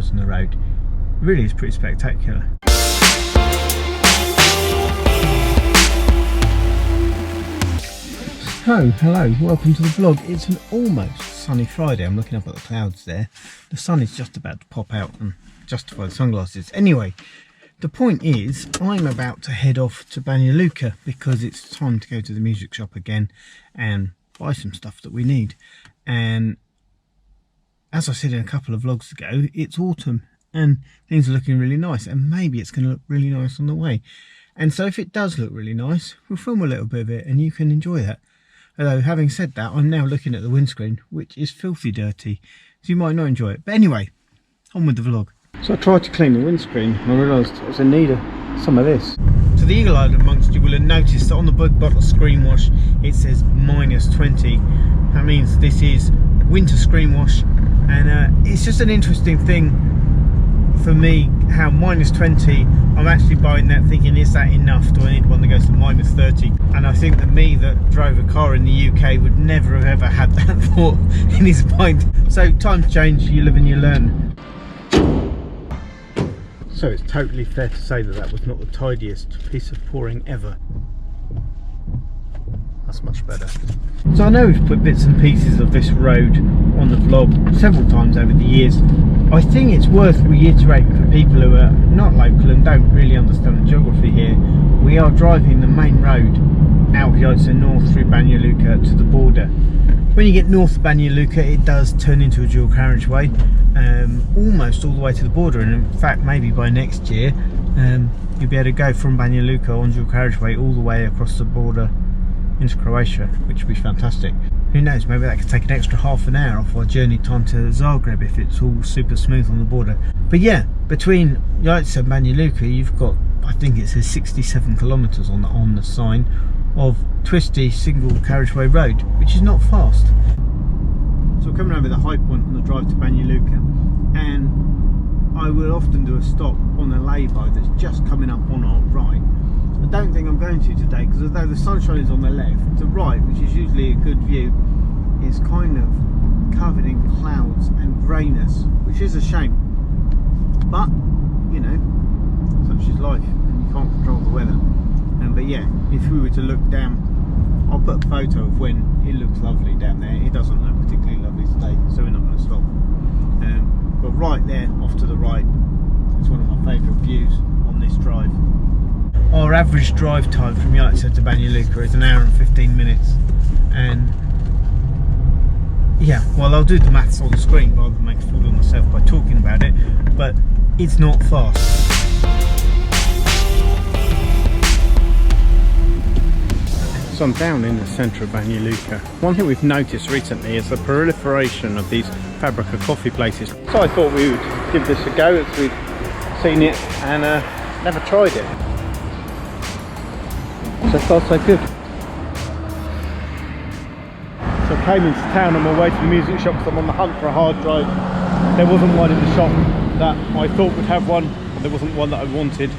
miles on the road. It really is pretty spectacular. So, hello, welcome to the vlog. It's an almost sunny Friday. I'm looking up at the clouds there. The sun is just about to pop out and justify the sunglasses. Anyway, the point is, I'm about to head off to Banja Luka because it's time to go to the music shop again and buy some stuff that we need. And as I said in a couple of vlogs ago, it's autumn and things are looking really nice, and maybe it's going to look really nice on the way. And so if it does look really nice, we'll film a little bit of it and you can enjoy that. Although, having said that, I'm now looking at the windscreen, which is filthy dirty, so you might not enjoy it. But anyway, on with the vlog. So I tried to clean the windscreen and I realised I was in need of some of this. So the eagle-eyed amongst you will have noticed that on the bug bottle screen wash it says -20. That means this is winter screen wash, and it's just an interesting thing for me how -20, I'm actually buying that thinking, is that enough? Do I need one that goes to -30? And I think that me that drove a car in the UK would never have ever had that thought in his mind. So times change, you live and you learn. So it's totally fair to say that that was not the tidiest piece of pouring ever. That's much better. So I know we've put bits and pieces of this road on the vlog several times over the years. I think it's worth reiterating for people who are not local and don't really understand the geography here. We are driving the main road out Kyoto north through Banja Luka to the border. When you get north of Banja Luka, it does turn into a dual carriageway, almost all the way to the border, and in fact maybe by next year you'll be able to go from Banja Luka on dual carriageway all the way across the border into Croatia, which would be fantastic. Who knows, maybe that could take an extra half an hour off our journey time to Zagreb if it's all super smooth on the border. But yeah, between Kyoto and Banja Luka you've got, I think it says 67 kilometres on the sign of twisty single carriageway road, which is not fast. So we're coming over the high point on the drive to Banja Luka, and I will often do a stop on a lay-by that's just coming up on our right. I don't think I'm going to today because although the sunshine is on the left, the right, which is usually a good view, is kind of covered in clouds and greyness, which is a shame. But, you know, such is life and you can't control the weather. But yeah, if we were to look down, I'll put a photo of when it looks lovely down there. It doesn't look particularly lovely today, so we're not going to stop. But right there, off to the right, is one of my favourite views on this drive. Our average drive time from Kyoto to Banja Luka is 1 hour and 15 minutes. And yeah, well, I'll do the maths on the screen rather than make a fool of myself by talking about it, but it's not fast. So I'm down in the centre of Banja Luka. One thing we've noticed recently is the proliferation of these Fabrica coffee places. So I thought we would give this a go as we've seen it and never tried it. So far so good. So I came into town on my way to the music shop because I'm on the hunt for a hard drive. There wasn't one in the shop that I thought would have one. There wasn't one that I wanted.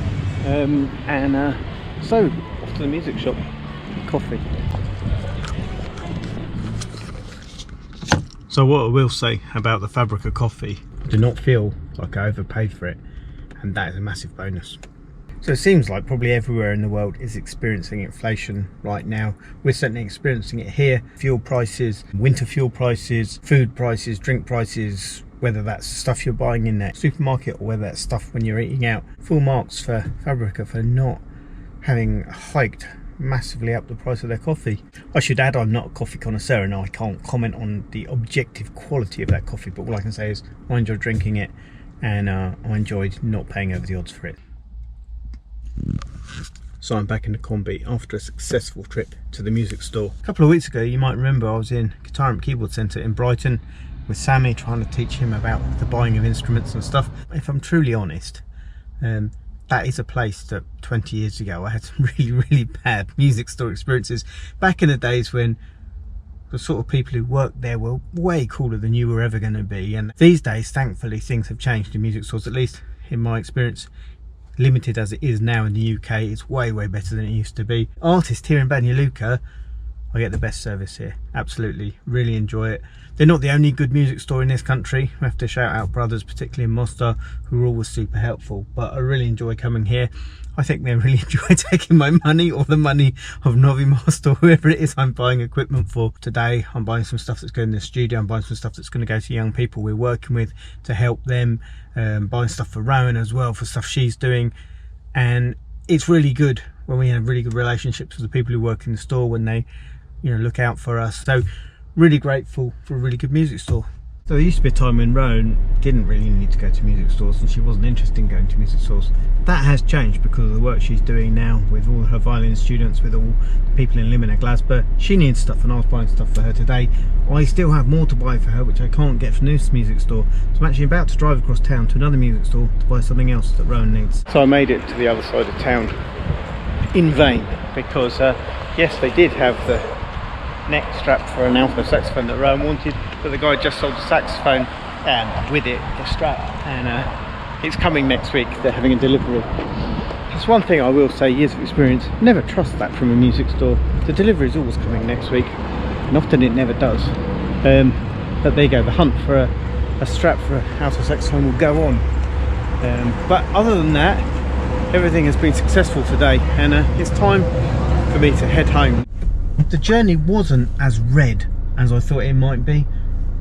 So off to the music shop. Coffee. So what I will say about the Fabrica coffee, I do not feel like I overpaid for it, and that is a massive bonus. So it seems like probably everywhere in the world is experiencing inflation right now. We're certainly experiencing it here. Fuel prices, winter fuel prices, food prices, drink prices, whether that's stuff you're buying in the supermarket or whether that's stuff when you're eating out. Full marks for Fabrica for not having hiked massively up the price of their coffee. I should add, I'm not a coffee connoisseur and I can't comment on the objective quality of that coffee, but all I can say is I enjoyed drinking it and I enjoyed not paying over the odds for it. So I'm back in the combi after a successful trip to the music store. A couple of weeks ago, you might remember, I was in Guitar and Keyboard Centre in Brighton with Sammy, trying to teach him about the buying of instruments and stuff. If I'm truly honest, that is a place that 20 years ago I had some really bad music store experiences back in the days when the sort of people who worked there were way cooler than you were ever going to be. And these days, thankfully, things have changed in music stores, at least in my experience. Limited as it is now in the UK, it's way better than it used to be. Artists here in Banja Luka I get the best service here. Absolutely, really enjoy it. They're not the only good music store in this country. We have to shout out brothers, particularly in Mostar, who are always super helpful. But I really enjoy coming here. I think they really enjoy taking my money, or the money of Novi Most, or whoever it is I'm buying equipment for. Today, I'm buying some stuff that's going in the studio. I'm buying some stuff that's going to go to young people we're working with to help them. Buying stuff for Rowan as well, for stuff she's doing. And it's really good when we have really good relationships with the people who work in the store, when they, you know, look out for us. So really grateful for a really good music store. So there used to be a time when Rowan didn't really need to go to music stores, and she wasn't interested in going to music stores. That has changed because of the work she's doing now with all her violin students, with all the people in Limina Glasgow. She needs stuff and I was buying stuff for her today. I still have more to buy for her, which I can't get from this music store. So I'm actually about to drive across town to another music store to buy something else that Rowan needs. So I made it to the other side of town in vain, because yes, they did have the neck strap for an alto saxophone that Rowan wanted, but the guy just sold the saxophone and with it the strap, and it's coming next week. They're having a delivery. That's one thing I will say, years of experience, never trust that from a music store. The delivery is always coming next week, and often it never does. But there you go, the hunt for a strap for an alto saxophone will go on. But other than that, everything has been successful today, and it's time for me to head home. The journey wasn't as red as I thought it might be.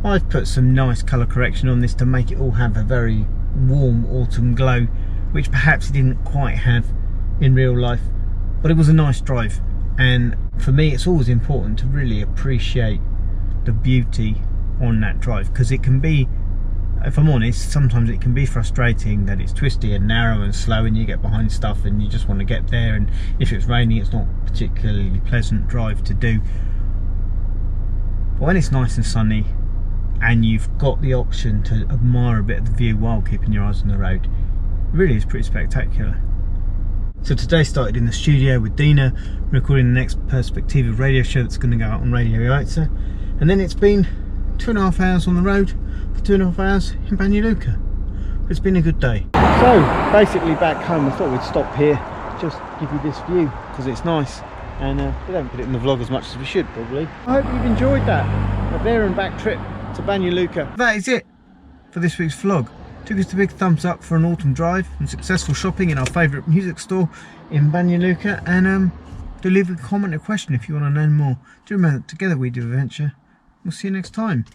I've put some nice colour correction on this to make it all have a very warm autumn glow, which perhaps it didn't quite have in real life, but it was a nice drive. And for me, it's always important to really appreciate the beauty on that drive, because it can be, if I'm honest, sometimes it can be frustrating that it's twisty and narrow and slow, and you get behind stuff and you just want to get there, and if it's raining it's not a particularly pleasant drive to do. But when it's nice and sunny and you've got the option to admire a bit of the view while keeping your eyes on the road, it really is pretty spectacular. So today started in the studio with Dina, recording the next Perspectiva radio show that's going to go out on Radio Yaitsa, and then it's been 2.5 hours on the road for 2.5 hours in Banja Luka. It's been a good day. So basically back home, I thought we'd stop here, just give you this view because it's nice, and we don't put it in the vlog as much as we should probably. I hope you've enjoyed that, a there and back trip to Banja Luka. That is it for this week's vlog. Took us a big thumbs up for an autumn drive and successful shopping in our favourite music store in Banja Luka, and do leave a comment or question if you want to know more. Do remember that together we do adventure. We'll see you next time.